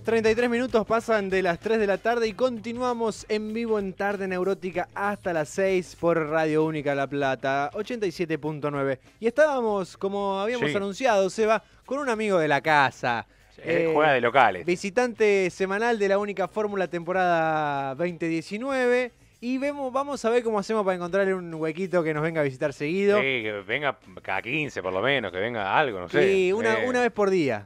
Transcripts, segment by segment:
33 minutos pasan de las 3 de la tarde y continuamos en vivo en Tarde Neurótica hasta las 6 por Radio Única La Plata, 87.9. Y estábamos, como habíamos anunciado, Seba, con un amigo de la casa. Juega de locales. Visitante semanal de la Única Fórmula temporada 2019. Y vamos a ver cómo hacemos para encontrarle un huequito que nos venga a visitar seguido. Sí, que venga cada 15 por lo menos, que venga algo, no sé. Sí, una vez por día.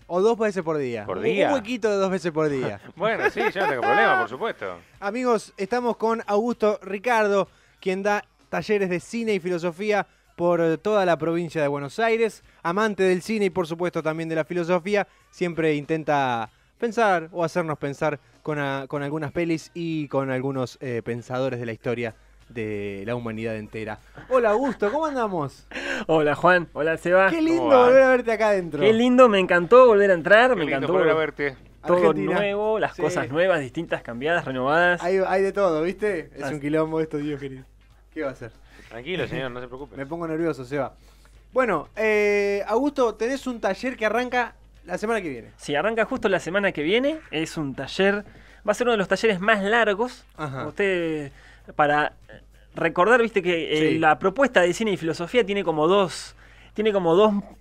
O 2 veces por día. ¿Por día? Un huequito de 2 veces por día. Bueno, sí, yo no tengo problema, por supuesto. Amigos, estamos con Augusto Ricardo, quien da talleres de cine y filosofía por toda la provincia de Buenos Aires. Amante del cine y por supuesto también de la filosofía. Siempre intenta pensar o hacernos pensar con algunas pelis y con algunos pensadores de la historia de la humanidad entera. Hola Augusto, ¿cómo andamos? Hola Juan, hola Seba. Qué lindo volver a verte acá adentro. Qué lindo, me encantó volver a entrar, Qué me lindo encantó volver a verte. todo Argentina. nuevo, las cosas nuevas, distintas, cambiadas, renovadas. Hay de todo, ¿viste? Es un quilombo esto, Dios querido. ¿Qué va a hacer? Tranquilo, señor, no se preocupe. Me pongo nervioso, Seba. Bueno, Augusto, tenés un taller que arranca la semana que viene. Sí, arranca justo la semana que viene, es un taller, va a ser uno de los talleres más largos. Ajá. Usted, para recordar, viste que la propuesta de cine y filosofía tiene como dos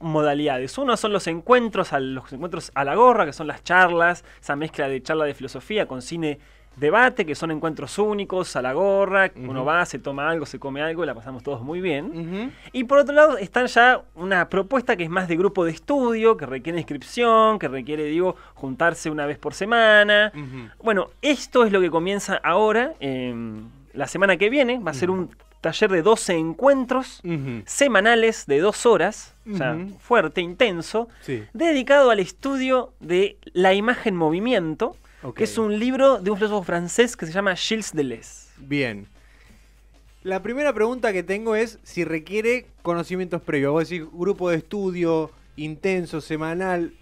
modalidades. Uno son los encuentros a la gorra, que son las charlas, esa mezcla de charla de filosofía con cine debate, que son encuentros únicos a la gorra, uno va, se toma algo, se come algo, la pasamos todos muy bien. Y por otro lado están ya una propuesta que es más de grupo de estudio, que requiere inscripción, que requiere, juntarse una vez por semana. Bueno, esto es lo que comienza ahora, la semana que viene, va a ser un taller de 12 encuentros semanales de 2 horas, o sea, fuerte, intenso, dedicado al estudio de la imagen movimiento, que es un libro de un filósofo francés que se llama Gilles Deleuze. Bien. La primera pregunta que tengo es si requiere conocimientos previos. Vos decís grupo de estudio, intenso, semanal.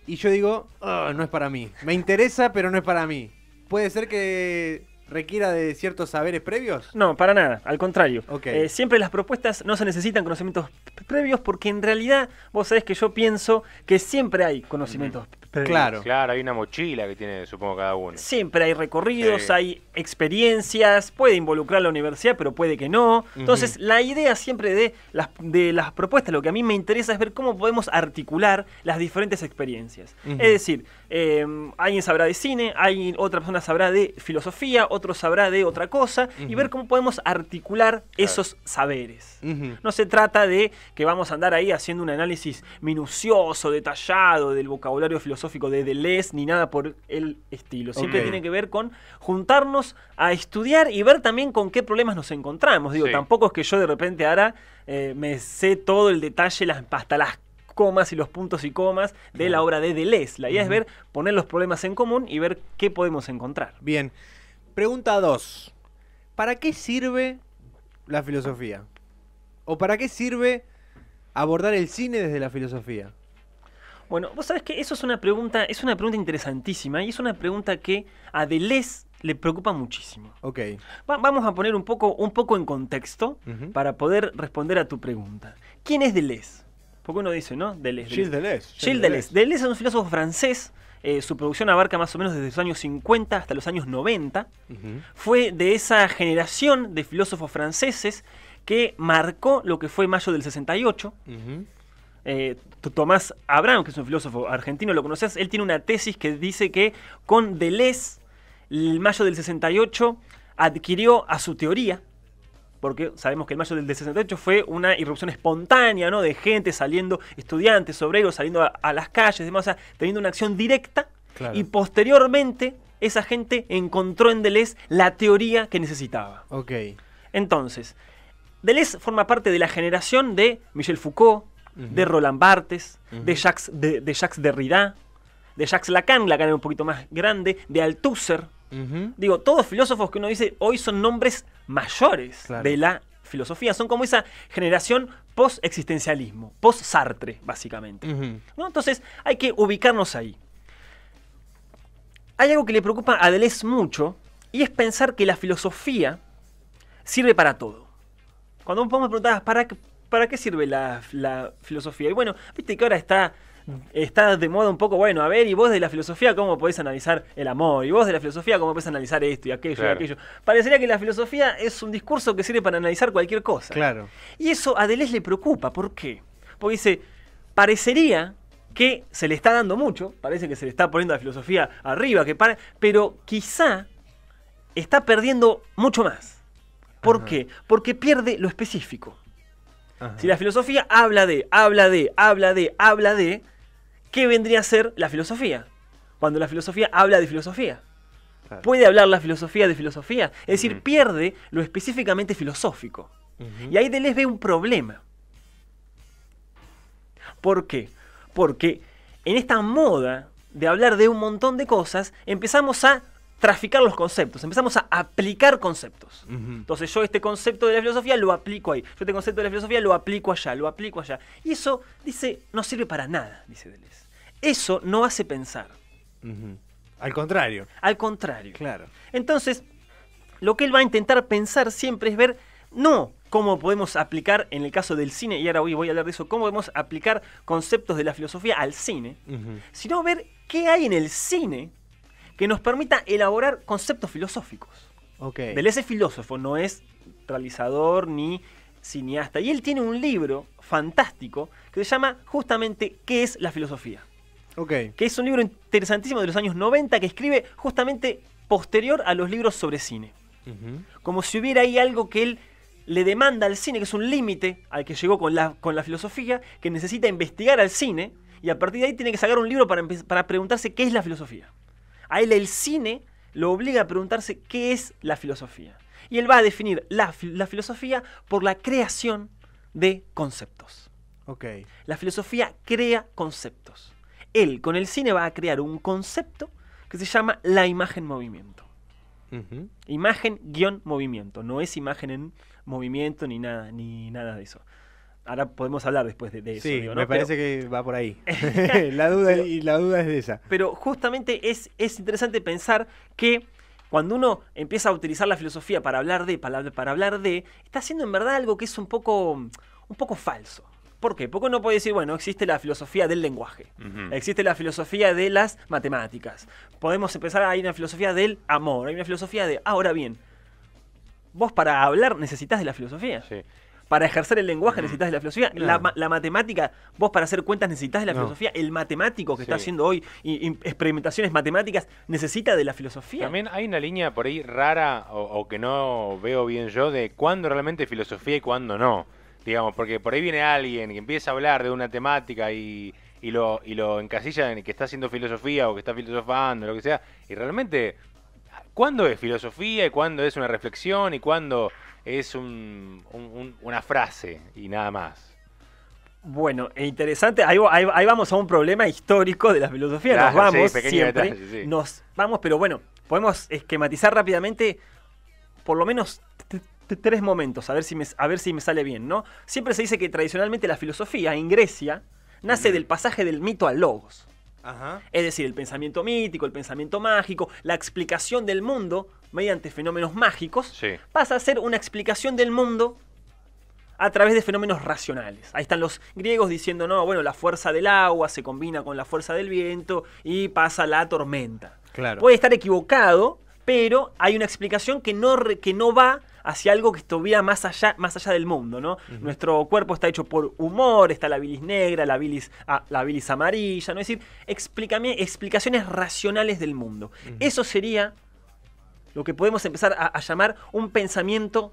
Y yo digo, no es para mí. Me interesa, pero no es para mí. ¿Puede ser que requiera de ciertos saberes previos? No, para nada, al contrario. Okay. Siempre las propuestas no se necesitan conocimientos previos porque en realidad vos sabés que yo pienso que siempre hay conocimientos previos. Claro. Claro, hay una mochila que tiene, supongo, cada uno. Siempre hay recorridos, hay experiencias, puede involucrar la universidad, pero puede que no. Entonces, la idea siempre de las propuestas, lo que a mí me interesa es ver cómo podemos articular las diferentes experiencias. Es decir, alguien sabrá de cine, otra persona sabrá de filosofía, otro sabrá de otra cosa, y ver cómo podemos articular esos saberes. No se trata de que vamos a andar ahí haciendo un análisis minucioso, detallado del vocabulario filosófico de Deleuze, ni nada por el estilo. Siempre tiene que ver con juntarnos a estudiar y ver también con qué problemas nos encontramos. Digo, tampoco es que yo de repente ahora me sé todo el detalle, hasta las comas y los puntos y comas de la obra de Deleuze. La idea es ver, poner los problemas en común y ver qué podemos encontrar. Bien. Pregunta 2. ¿Para qué sirve la filosofía? ¿O para qué sirve abordar el cine desde la filosofía? Bueno, vos sabés que eso es una pregunta interesantísima y es una pregunta que a Deleuze le preocupa muchísimo. Ok. Vamos a poner un poco en contexto para poder responder a tu pregunta. ¿Quién es Deleuze? Porque uno dice, ¿no? Gilles Deleuze. Gilles Deleuze. Deleuze es un filósofo francés. Su producción abarca más o menos desde los años 50 hasta los años 90. Fue de esa generación de filósofos franceses que marcó lo que fue Mayo del 68. Tomás Abraham, que es un filósofo argentino, lo conoces, él tiene una tesis que dice que con Deleuze, el Mayo del 68 adquirió a su teoría, porque sabemos que el Mayo del 68 fue una irrupción espontánea, ¿no? De gente saliendo, estudiantes, obreros, saliendo a las calles, demás, o sea, teniendo una acción directa, y posteriormente esa gente encontró en Deleuze la teoría que necesitaba. Ok. Entonces, Deleuze forma parte de la generación de Michel Foucault, de Roland Barthes, de Jacques Derrida, de Jacques Lacan era un poquito más grande, de Althusser. Digo, todos filósofos que uno dice hoy son nombres mayores de la filosofía. Son como esa generación post-existencialismo, post-Sartre, básicamente. ¿No? Entonces, hay que ubicarnos ahí. Hay algo que le preocupa a Deleuze mucho, y es pensar que la filosofía sirve para todo. Cuando vos me preguntabas, ¿para qué sirve la filosofía? Y bueno, viste que ahora está está de moda un poco, bueno, a ver, y vos de la filosofía, ¿cómo podés analizar el amor? Y vos de la filosofía, ¿cómo podés analizar esto y aquello Claro. y aquello? Parecería que la filosofía es un discurso que sirve para analizar cualquier cosa. Claro. Y eso a Deleuze le preocupa. ¿Por qué? Porque dice, parecería que se le está dando mucho, parece que se le está poniendo la filosofía arriba, pero quizá está perdiendo mucho más. ¿Por Ajá. qué? Porque pierde lo específico. Ajá. Si la filosofía habla de, ¿qué vendría a ser la filosofía? Cuando la filosofía habla de filosofía. Claro. ¿Puede hablar la filosofía de filosofía? Es decir, Ujú. pierde lo específicamente filosófico. Ujú. Y ahí Deleuze ve un problema. ¿Por qué? Porque en esta moda de hablar de un montón de cosas, empezamos a traficar los conceptos, empezamos a aplicar conceptos. Ujú. Entonces yo este concepto de la filosofía lo aplico ahí, yo este concepto de la filosofía lo aplico allá, lo aplico allá. Y eso, dice, no sirve para nada, dice Deleuze. Eso no hace pensar. Ujú. Al contrario. Al contrario. Claro. Entonces, lo que él va a intentar pensar siempre es ver, no cómo podemos aplicar, en el caso del cine, y ahora hoy voy a hablar de eso, cómo podemos aplicar conceptos de la filosofía al cine, Ujú. sino ver qué hay en el cine que nos permita elaborar conceptos filosóficos. Ok. Deleuze es filósofo, no es realizador ni cineasta. Y él tiene un libro fantástico que se llama justamente ¿Qué es la filosofía? Ok. Que es un libro interesantísimo de los años 90 que escribe justamente posterior a los libros sobre cine. Ujú. Como si hubiera ahí algo que él le demanda al cine, que es un límite al que llegó con la filosofía, que necesita investigar al cine, y a partir de ahí tiene que sacar un libro para preguntarse qué es la filosofía. A él el cine lo obliga a preguntarse qué es la filosofía. Y él va a definir la filosofía por la creación de conceptos. Ok. La filosofía crea conceptos. Él con el cine va a crear un concepto que se llama la imagen-movimiento. Ujú. Imagen-movimiento. No es imagen en movimiento ni nada de eso. Ahora podemos hablar después de eso. Sí, digo, ¿no? me parece que va por ahí. la duda es de esa. Pero justamente es interesante pensar que cuando uno empieza a utilizar la filosofía para hablar de, está haciendo en verdad algo que es un poco falso. ¿Por qué? Porque uno puede decir, bueno, existe la filosofía del lenguaje, Ujú. existe la filosofía de las matemáticas, podemos empezar, hay una filosofía del amor, hay una filosofía de... Ahora bien, vos para hablar necesitas de la filosofía. Sí. Para ejercer el lenguaje necesitas de la filosofía. Claro. La matemática, vos para hacer cuentas necesitas de la No. filosofía. El matemático que está Sí. haciendo hoy experimentaciones matemáticas necesita de la filosofía. También hay una línea por ahí rara o que no veo bien yo de cuándo realmente es filosofía y cuándo no. Digamos, porque por ahí viene alguien que empieza a hablar de una temática y lo encasilla en que está haciendo filosofía o que está filosofando, lo que sea. Y realmente, ¿cuándo es filosofía y cuándo es una reflexión y cuándo es una frase y nada más? Bueno, e interesante. Ahí vamos a un problema histórico de la filosofía. Nos Claro, sí, vamos pequeño siempre. detalle, sí. Nos vamos, pero bueno, podemos esquematizar rápidamente por lo menos tres momentos, a ver si me sale bien, ¿no? Siempre se dice que tradicionalmente la filosofía en Grecia nace del pasaje del mito al logos. Ajá. Es decir, el pensamiento mítico, el pensamiento mágico, la explicación del mundo mediante fenómenos mágicos, Sí. pasa a ser una explicación del mundo a través de fenómenos racionales. Ahí están los griegos diciendo, no, bueno, la fuerza del agua se combina con la fuerza del viento y pasa la tormenta. Claro. Puede estar equivocado, pero hay una explicación que no va hacia algo que estuviera más allá del mundo, ¿no? Nuestro cuerpo está hecho por humor, está la bilis negra, la bilis amarilla, ¿no? Es decir, explicaciones racionales del mundo. Eso sería lo que podemos empezar a llamar un pensamiento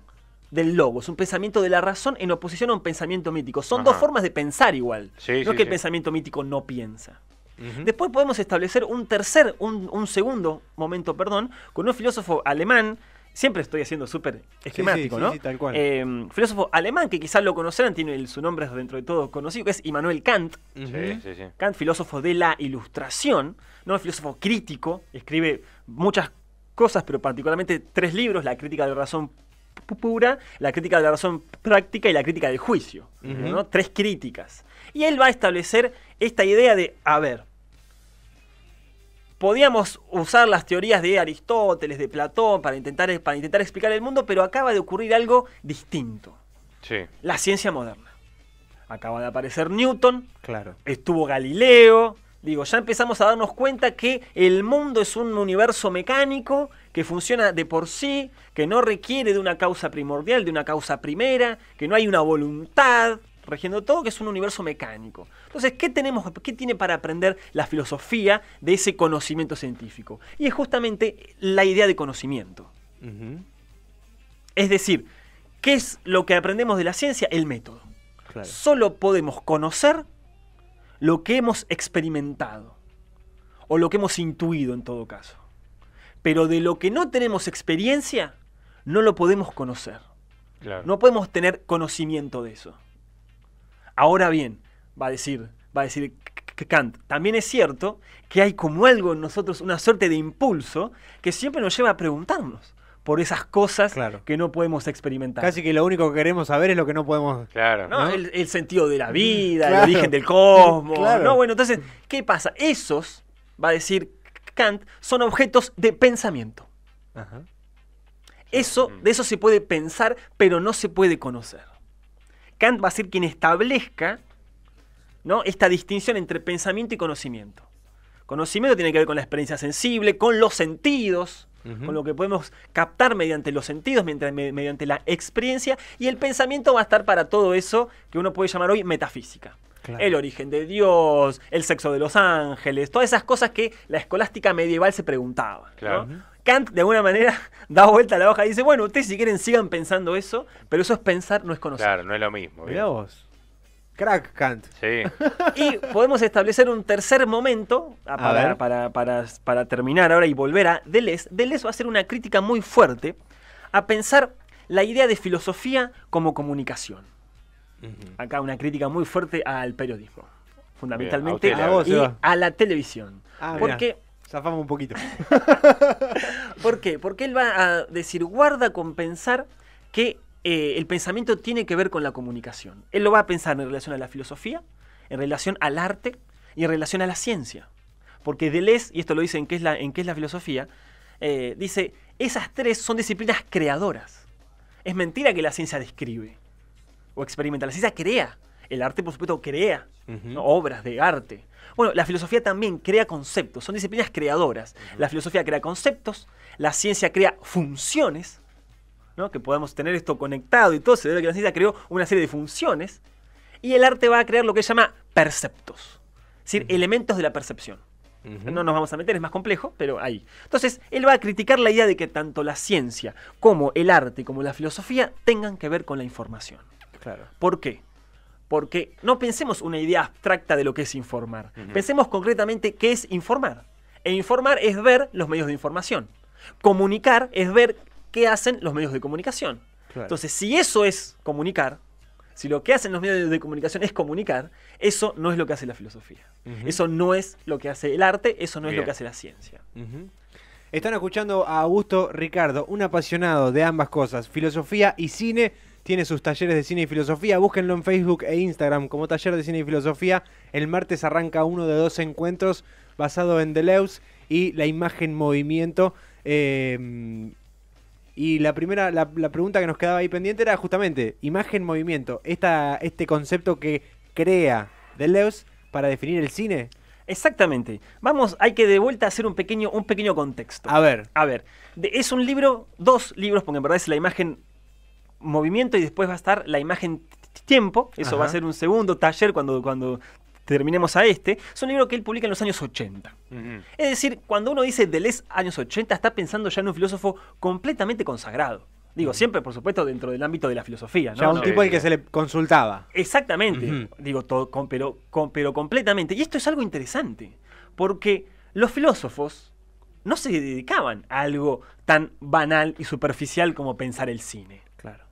del logos, un pensamiento de la razón en oposición a un pensamiento mítico. Son Ajá. dos formas de pensar igual. Sí, no sí, es que el sí. pensamiento mítico no piensa. Ujú. Después podemos establecer un segundo momento, con un filósofo alemán. Siempre estoy haciendo súper esquemático, sí, ¿no? sí, tal cual. Filósofo alemán que quizás lo conocerán, tiene su nombre dentro de todo conocido, que es Immanuel Kant. Ujú. Sí, sí, sí. Kant, filósofo de la Ilustración, ¿no? Filósofo crítico, escribe muchas cosas, pero particularmente 3 libros: La crítica de la razón pura, La crítica de la razón práctica y La crítica del juicio, Ujú. ¿no? 3 críticas. Y él va a establecer esta idea de, a ver, podíamos usar las teorías de Aristóteles, de Platón, para intentar explicar el mundo, pero acaba de ocurrir algo distinto: Sí. la ciencia moderna. acaba de aparecer Newton, Claro. estuvo Galileo. Digo, ya empezamos a darnos cuenta que el mundo es un universo mecánico que funciona de por sí, que no requiere de una causa primordial, de una causa primera, que no hay una voluntad regiendo todo, que es un universo mecánico. Entonces, ¿qué tiene para aprender la filosofía de ese conocimiento científico? Y es justamente la idea de conocimiento. Ujú. Es decir, ¿qué es lo que aprendemos de la ciencia? El método. Claro. Solo podemos conocer lo que hemos experimentado, o lo que hemos intuido en todo caso. Pero de lo que no tenemos experiencia, no lo podemos conocer. Claro. No podemos tener conocimiento de eso. Ahora bien, va a decir Kant, también es cierto que hay como algo en nosotros, una suerte de impulso, que siempre nos lleva a preguntarnos por esas cosas Claro. que no podemos experimentar. Casi que lo único que queremos saber es lo que no podemos... Claro. ¿No? ¿no? El sentido de la vida, Claro. el origen del cosmos. Claro. ¿No? Bueno, entonces, ¿qué pasa? Esos, va a decir Kant, son objetos de pensamiento. Ajá. De eso se puede pensar, pero no se puede conocer. Kant va a ser quien establezca, ¿no?, esta distinción entre pensamiento y conocimiento. Conocimiento tiene que ver con la experiencia sensible, con los sentidos, Ujú. con lo que podemos captar mediante los sentidos, mediante la experiencia, y el pensamiento va a estar para todo eso que uno puede llamar hoy metafísica. Claro. El origen de Dios, el sexo de los ángeles, todas esas cosas que la escolástica medieval se preguntaba, ¿no? Claro. Kant, de alguna manera, da vuelta a la hoja y dice, bueno, ustedes si quieren sigan pensando eso, pero eso es pensar, no es conocer. Claro, no es lo mismo. Mirá bien. vos. Crack, Kant. Sí. Y podemos establecer un tercer momento ver. para terminar ahora y volver a Deleuze. Deleuze va a hacer una crítica muy fuerte a pensar la idea de filosofía como comunicación. Ujú. Acá una crítica muy fuerte al periodismo, fundamentalmente, Bien, a vos, y Seba. a la televisión. Ah, ¿Por mirá. qué? Zafamos un poquito. ¿Por qué? Porque él va a decir, guarda con pensar que el pensamiento tiene que ver con la comunicación. Él lo va a pensar en relación a la filosofía, en relación al arte y en relación a la ciencia. Porque Deleuze, y esto lo dice en qué es la filosofía, dice, esas tres son disciplinas creadoras. Es mentira que la ciencia describe o experimenta. La ciencia crea. El arte, por supuesto, crea, Ujú. ¿no?, obras de arte. Bueno, la filosofía también crea conceptos, son disciplinas creadoras. La filosofía crea conceptos, la ciencia crea funciones, ¿no?, que podamos tener esto conectado y todo, se debe a que la ciencia creó una serie de funciones, y el arte va a crear lo que se llama perceptos, es decir, elementos de la percepción. Ujú. No nos vamos a meter, es más complejo, pero ahí. Entonces, él va a criticar la idea de que tanto la ciencia como el arte como la filosofía tengan que ver con la información. Claro. ¿Por qué? Porque no pensemos una idea abstracta de lo que es informar. Pensemos concretamente qué es informar. E informar es ver los medios de información. Comunicar es ver qué hacen los medios de comunicación. Claro. Entonces, si eso es comunicar, si lo que hacen los medios de comunicación es comunicar, eso no es lo que hace la filosofía. Ujú. Eso no es lo que hace el arte, eso no es Bien. lo que hace la ciencia. Ujú. Están escuchando a Augusto Ricardo, un apasionado de ambas cosas, filosofía y cine. Tiene sus talleres de cine y filosofía. Búsquenlo en Facebook e Instagram como Taller de Cine y Filosofía. El martes arranca uno de 2 encuentros basado en Deleuze y la imagen movimiento. Y la pregunta que nos quedaba ahí pendiente era justamente imagen movimiento. Este concepto que crea Deleuze para definir el cine. Exactamente. Vamos, hay que de vuelta hacer un pequeño contexto. A ver. A ver, es un libro, dos libros, porque en verdad es la imagen movimiento y después va a estar la imagen tiempo. Eso Ajá. va a ser un segundo taller cuando terminemos a este. Es un libro que él publica en los años 80. Ujú. Es decir, cuando uno dice Deleuze años 80, está pensando ya en un filósofo completamente consagrado. Digo, siempre, por supuesto, dentro del ámbito de la filosofía, ¿no? Ya un No. tipo al que se le consultaba. Exactamente. Ujú. Digo, todo, pero completamente. Y esto es algo interesante, porque los filósofos no se dedicaban a algo tan banal y superficial como pensar el cine. Claro.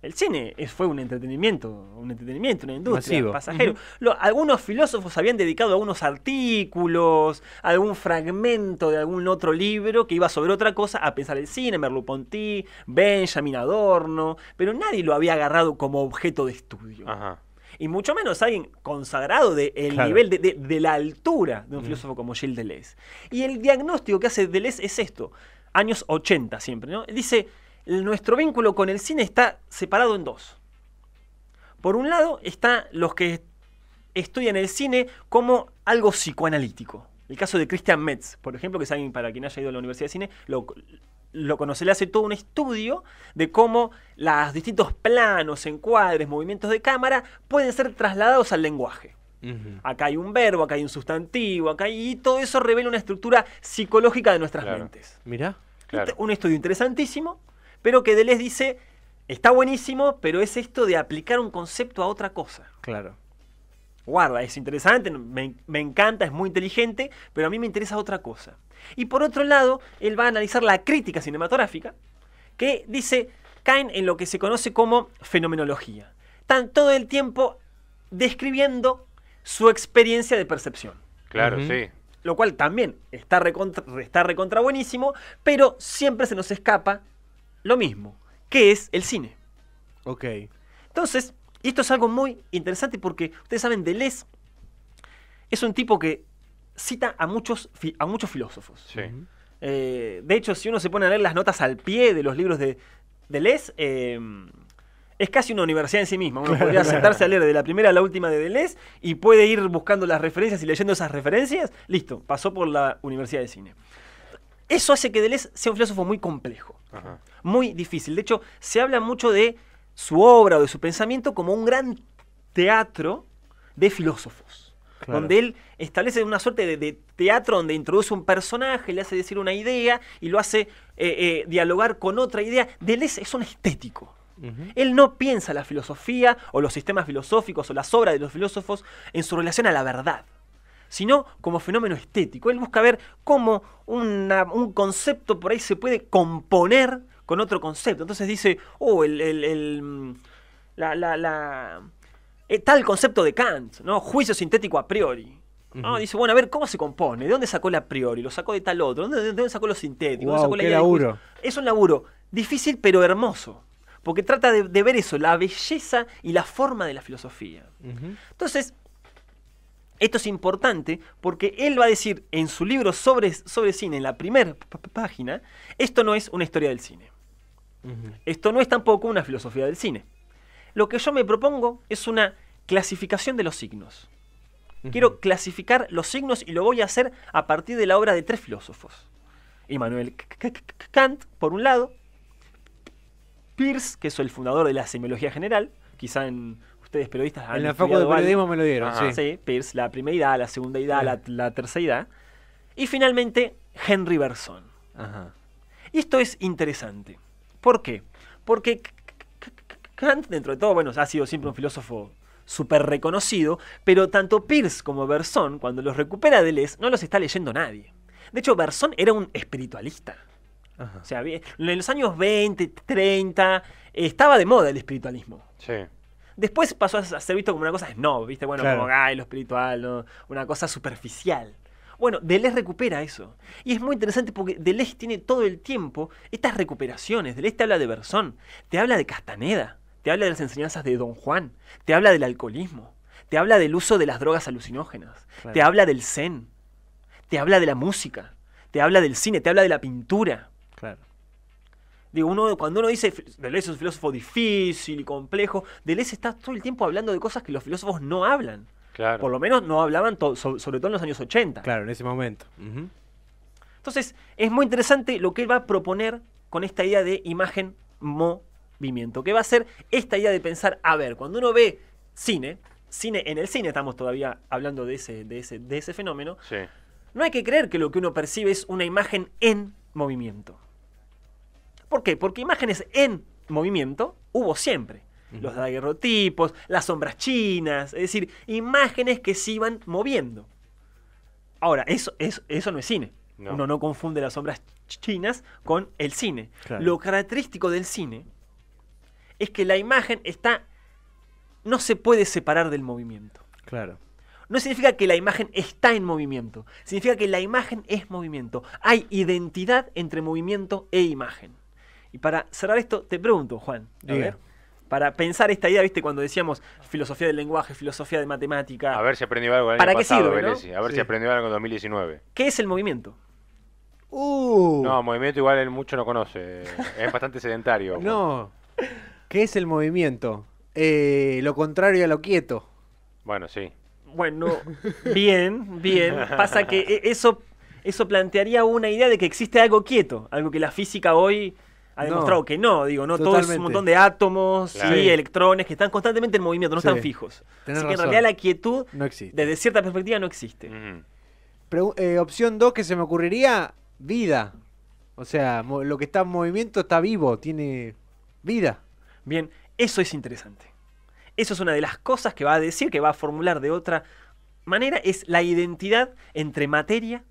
El cine fue un entretenimiento, una industria, Masivo. pasajero. Algunos filósofos habían dedicado algunos artículos, algún fragmento de algún otro libro que iba sobre otra cosa a pensar el cine, Merleau-Ponty, Benjamin Adorno, pero nadie lo había agarrado como objeto de estudio. Ajá. Y mucho menos alguien consagrado del Claro. nivel de la altura de un filósofo como Gilles Deleuze. Y el diagnóstico que hace Deleuze es esto, años 80 siempre, ¿no? Dice, nuestro vínculo con el cine está separado en dos. Por un lado, están los que estudian el cine como algo psicoanalítico. El caso de Christian Metz, por ejemplo, que es alguien, para quien haya ido a la Universidad de Cine, lo conoce, le hace todo un estudio de cómo los distintos planos, encuadres, movimientos de cámara pueden ser trasladados al lenguaje. Acá hay un verbo, acá hay un sustantivo, y todo eso revela una estructura psicológica de nuestras mentes. Mirá. Claro. Un estudio interesantísimo, pero que Deleuze dice, está buenísimo, pero es esto de aplicar un concepto a otra cosa. Claro. Guarda, es interesante, me encanta, es muy inteligente, pero a mí me interesa otra cosa. Y por otro lado, él va a analizar la crítica cinematográfica, que dice, caen en lo que se conoce como fenomenología. Están todo el tiempo describiendo su experiencia de percepción. Claro, sí. Lo cual también está recontra buenísimo, pero siempre se nos escapa lo mismo, que es el cine. Ok. Entonces, y esto es algo muy interesante porque ustedes saben, Deleuze es un tipo que cita a muchos filósofos. Sí. De hecho, si uno se pone a leer las notas al pie de los libros de Deleuze, es casi una universidad en sí misma. Uno podría sentarse a leer de la primera a la última de Deleuze y puede ir buscando las referencias y leyendo esas referencias. Listo, pasó por la Universidad de Cine. Eso hace que Deleuze sea un filósofo muy complejo, muy difícil. De hecho, se habla mucho de su obra o de su pensamiento como un gran teatro de filósofos. Claro. Donde él establece una suerte de teatro donde introduce un personaje, le hace decir una idea y lo hace dialogar con otra idea. Deleuze es un estético. Él no piensa la filosofía o los sistemas filosóficos o las obras de los filósofos en su relación a la verdad, sino como fenómeno estético. Él busca ver cómo un concepto por ahí se puede componer con otro concepto. Entonces dice, tal concepto de Kant, ¿no? Juicio sintético a priori. ¿No? Dice, bueno, a ver, ¿cómo se compone? ¿De dónde sacó el a priori? ¿Lo sacó de tal otro? ¿De dónde sacó lo sintético? Wow, ¿Dónde sacó la qué idea de laburo. es un laburo difícil pero hermoso, porque trata de ver eso, la belleza y la forma de la filosofía. Entonces, esto es importante porque él va a decir en su libro sobre cine, en la primera página, esto no es una historia del cine. Esto no es tampoco una filosofía del cine. Lo que yo me propongo es una clasificación de los signos. Quiero clasificar los signos y lo voy a hacer a partir de la obra de 3 filósofos. Immanuel Kant, por un lado, Peirce, que es el fundador de la semiología general, quizá ustedes periodistas han en la facultad de periodismo me lo dieron, sí. Sí, Peirce, la primera idea, la segunda idea, la tercera idea. Y finalmente, Henri Bergson. Y esto es interesante. ¿Por qué? Porque Kant, dentro de todo, bueno, ha sido siempre un filósofo súper reconocido, pero tanto Peirce como Bergson, cuando los recupera Deleuze, no los está leyendo nadie. De hecho, Bergson era un espiritualista. O sea, en los años 20, 30, estaba de moda el espiritualismo. Sí. Después pasó a ser visto como una cosa snob, ¿viste? Bueno, claro, como, lo espiritual, ¿no? Una cosa superficial. Bueno, Deleuze recupera eso. Y es muy interesante porque Deleuze tiene todo el tiempo estas recuperaciones. Deleuze te habla de Bergson, te habla de Castaneda, te habla de las enseñanzas de Don Juan, te habla del alcoholismo, te habla del uso de las drogas alucinógenas, te habla del zen, te habla de la música, te habla del cine, te habla de la pintura. Claro. Digo, cuando uno dice Deleuze es un filósofo difícil y complejo, Deleuze está todo el tiempo hablando de cosas que los filósofos no hablan. Claro. Por lo menos no hablaban, sobre todo en los años 80. Claro, en ese momento. Entonces, es muy interesante lo que él va a proponer con esta idea de imagen-movimiento, que va a ser esta idea de pensar, a ver, cuando uno ve cine, en el cine estamos todavía hablando de ese fenómeno, Sí. no hay que creer que lo que uno percibe es una imagen en movimiento. ¿Por qué? Porque imágenes en movimiento hubo siempre. Los daguerrotipos, las sombras chinas, es decir, imágenes que se iban moviendo. Ahora, eso no es cine. No. Uno no confunde las sombras chinas con el cine. Claro. Lo característico del cine es que la imagen no se puede separar del movimiento. Claro. No significa que la imagen está en movimiento, significa que la imagen es movimiento. Hay identidad entre movimiento e imagen. Y para cerrar esto, te pregunto, Juan, a ver, para pensar esta idea, ¿viste? Cuando decíamos filosofía del lenguaje, filosofía de matemática. A ver si aprendió algo el ¿Para año qué pasado, sirve, no? Belesi. A ver si aprendió algo en 2019. ¿Qué es el movimiento? No, movimiento igual él mucho no conoce. Es bastante sedentario. No. ¿Qué es el movimiento? lo contrario a lo quieto. Bueno, sí. Bueno, bien. Pasa que eso plantearía una idea de que existe algo quieto, algo que la física hoy ha demostrado que no. Digo, no todo es un montón de átomos Claro. y electrones que están constantemente en movimiento, no están fijos. Tenés Así que en razón. realidad la quietud, No existe. desde cierta perspectiva, no existe. Ujú. Opción 2 que se me ocurriría, vida. O sea, lo que está en movimiento está vivo, tiene vida. Bien, eso es interesante. Eso es una de las cosas que va a decir, que va a formular de otra manera, es la identidad entre materia,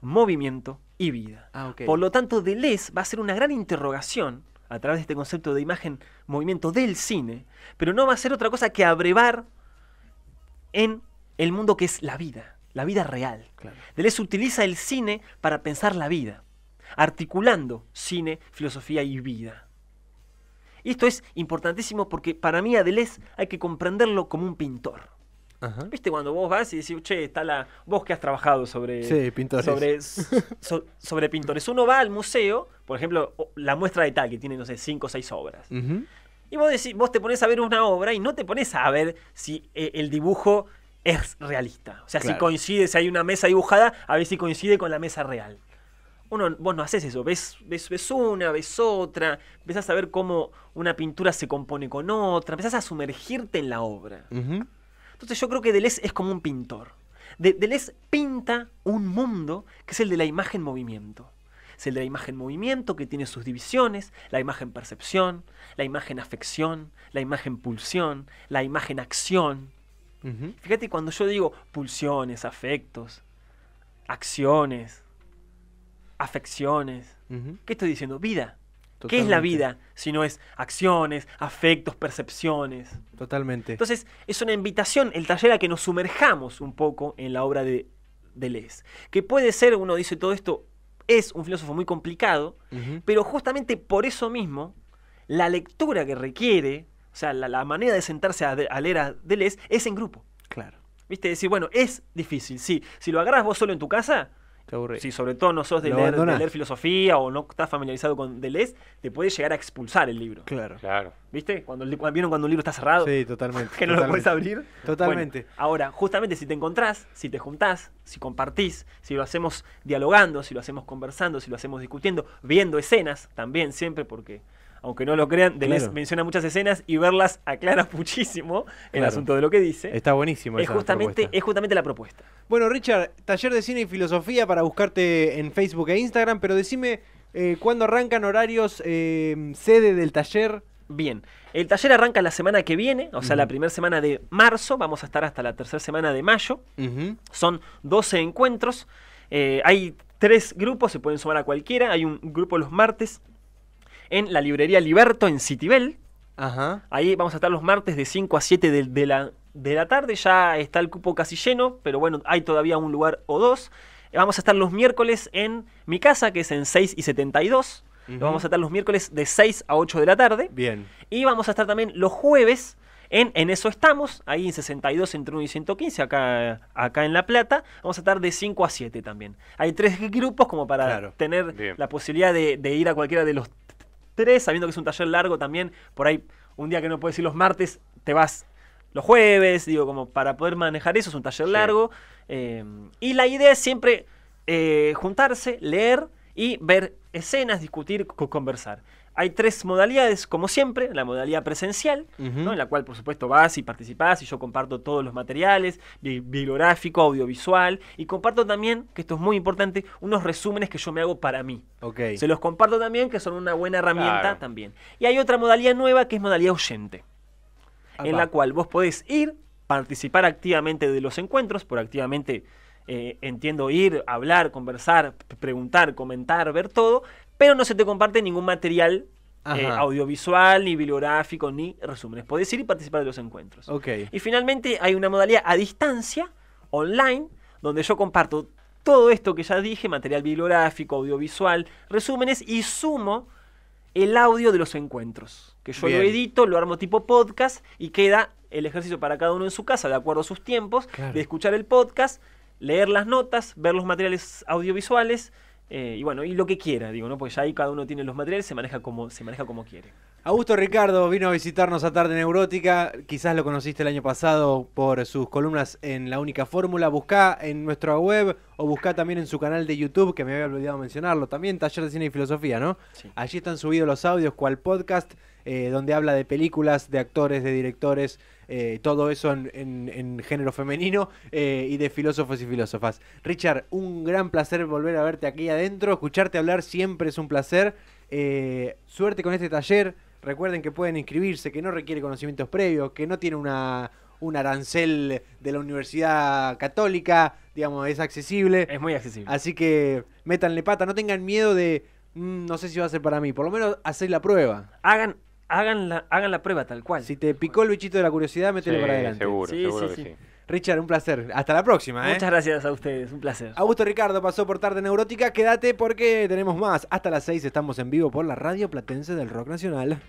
movimiento y vida. Por lo tanto, Deleuze va a hacer una gran interrogación a través de este concepto de imagen-movimiento del cine, pero no va a ser otra cosa que abrevar en el mundo que es la vida real. Claro. Deleuze utiliza el cine para pensar la vida, articulando cine, filosofía y vida. Y esto es importantísimo porque para mí a Deleuze hay que comprenderlo como un pintor. Ajá. ¿Viste vos vas y decís, che, vos que has trabajado sobre pintores. sobre pintores? Uno va al museo, por ejemplo, la muestra de tal, que tiene, no sé, 5 o 6 obras. Ujú. Y vos te pones a ver una obra y no te pones a ver si el dibujo es realista. O sea, Claro. si coincide, si hay una mesa dibujada, a ver si coincide con la mesa real. Vos no haces eso, ves una, ves otra, empezás a ver cómo una pintura se compone con otra, empezás a sumergirte en la obra. Ujú. Entonces yo creo que Deleuze es como un pintor. Deleuze pinta un mundo que es el de la imagen-movimiento. Es el de la imagen-movimiento que tiene sus divisiones, la imagen-percepción, la imagen-afección, la imagen-pulsión, la imagen-acción. Ujú. Fíjate cuando yo digo pulsiones, afectos, acciones, afecciones, Ujú. ¿qué estoy diciendo? Vida. ¿Qué es la Totalmente. vida si no es acciones, afectos, percepciones? Totalmente. Entonces, es una invitación, el taller, a que nos sumerjamos un poco en la obra de Deleuze. Que puede ser, uno dice todo esto, es un filósofo muy complicado, Ujú. pero justamente por eso mismo, la lectura que requiere, o sea, la manera de sentarse a leer a Deleuze es en grupo. Claro. ¿Viste? Decir, bueno, es difícil, sí. Si lo agarras vos solo en tu casa, Te aburrí. si sobre todo no sos de Lo leer abandonás. filosofía o no estás familiarizado con Deleuze, te puede llegar a expulsar el libro. Claro. Claro. ¿Viste? ¿Vieron cuando un libro está cerrado? Sí, totalmente. Que no lo puedes abrir. Totalmente. Bueno, ahora, justamente si te encontrás, si te juntás, si compartís, si lo hacemos dialogando, si lo hacemos conversando, si lo hacemos discutiendo, viendo escenas también siempre, porque aunque no lo crean, Deleuze Claro. menciona muchas escenas y verlas aclara muchísimo el Claro. asunto de lo que dice. Está buenísimo. Es esa justamente, propuesta. es justamente la propuesta. Bueno, Richard, taller de cine y filosofía para buscarte en Facebook e Instagram, pero decime cuándo arrancan horarios, sede del taller. Bien, el taller arranca la semana que viene, o sea, Ujú. la primera semana de marzo, vamos a estar hasta la tercera semana de mayo. Ujú. Son 12 encuentros. Hay 3 grupos, se pueden sumar a cualquiera. Hay un grupo los martes en la librería Liberto en Citibel. Ajá. Ahí vamos a estar los martes de 5 a 7 de la tarde. Ya está el cupo casi lleno, pero bueno, hay todavía un lugar o dos. Vamos a estar los miércoles en mi casa, que es en 6 y 72. Ujú. Vamos a estar los miércoles de 6 a 8 de la tarde. Bien. Y vamos a estar también los jueves en Eso Estamos, ahí en 62 entre 1 y 115, acá en La Plata. Vamos a estar de 5 a 7 también. Hay 3 grupos como para Claro. tener Bien. la posibilidad de ir a cualquiera de los 3, sabiendo que es un taller largo también. Por ahí, un día que no puedes ir los martes, te vas los jueves, digo, como para poder manejar eso, es un taller Sí. largo. Y la idea es siempre juntarse, leer y ver escenas, discutir, conversar. Hay 3 modalidades, como siempre, la modalidad presencial, Ujú. ¿no? En la cual, por supuesto, vas y participás y yo comparto todos los materiales, bibliográfico, audiovisual, y comparto también, que esto es muy importante, unos resúmenes que yo me hago para mí. Ok. Se los comparto también, que son una buena herramienta Claro. también. Y hay otra modalidad nueva que es modalidad oyente, en Apa. la cual vos podés ir, participar activamente de los encuentros, por activamente entiendo ir, hablar, conversar, preguntar, comentar, ver todo, pero no se te comparte ningún material Ajá. audiovisual, ni bibliográfico, ni resúmenes. Podés ir y participar de los encuentros. Ok. Y finalmente hay una modalidad a distancia, online, donde yo comparto todo esto que ya dije, material bibliográfico, audiovisual, resúmenes, y sumo el audio de los encuentros, que yo Bien. lo edito, lo armo tipo podcast y queda el ejercicio para cada uno en su casa, de acuerdo a sus tiempos, Claro. de escuchar el podcast, leer las notas, ver los materiales audiovisuales, y bueno, y lo que quiera, digo, ¿no? Pues ya ahí cada uno tiene los materiales, se maneja como quiere. Augusto Ricardo vino a visitarnos a Tarde Neurótica. Quizás lo conociste el año pasado por sus columnas en La Única Fórmula. Buscá en nuestra web o buscá también en su canal de YouTube, que me había olvidado mencionarlo. También Taller de Cine y Filosofía, ¿no? Sí. Allí están subidos los audios, cual podcast, donde habla de películas, de actores, de directores, todo eso en género femenino y de filósofos y filósofas. Richard, un gran placer volver a verte aquí adentro. Escucharte hablar siempre es un placer. Suerte con este taller. Recuerden que pueden inscribirse, que no requiere conocimientos previos, que no tiene un arancel de la Universidad Católica, digamos, es accesible. Es muy accesible. Así que métanle pata, no tengan miedo de, no sé si va a ser para mí, por lo menos haced la prueba. Hagan la prueba tal cual. Si te picó el bichito de la curiosidad, métele para adelante. Seguro, Sí, seguro sí, que sí. sí. Richard, un placer. Hasta la próxima. Muchas gracias a ustedes, un placer. Augusto Ricardo pasó por Tarde Neurótica. Quédate porque tenemos más. Hasta las 6 estamos en vivo por la Radio Platense del Rock Nacional.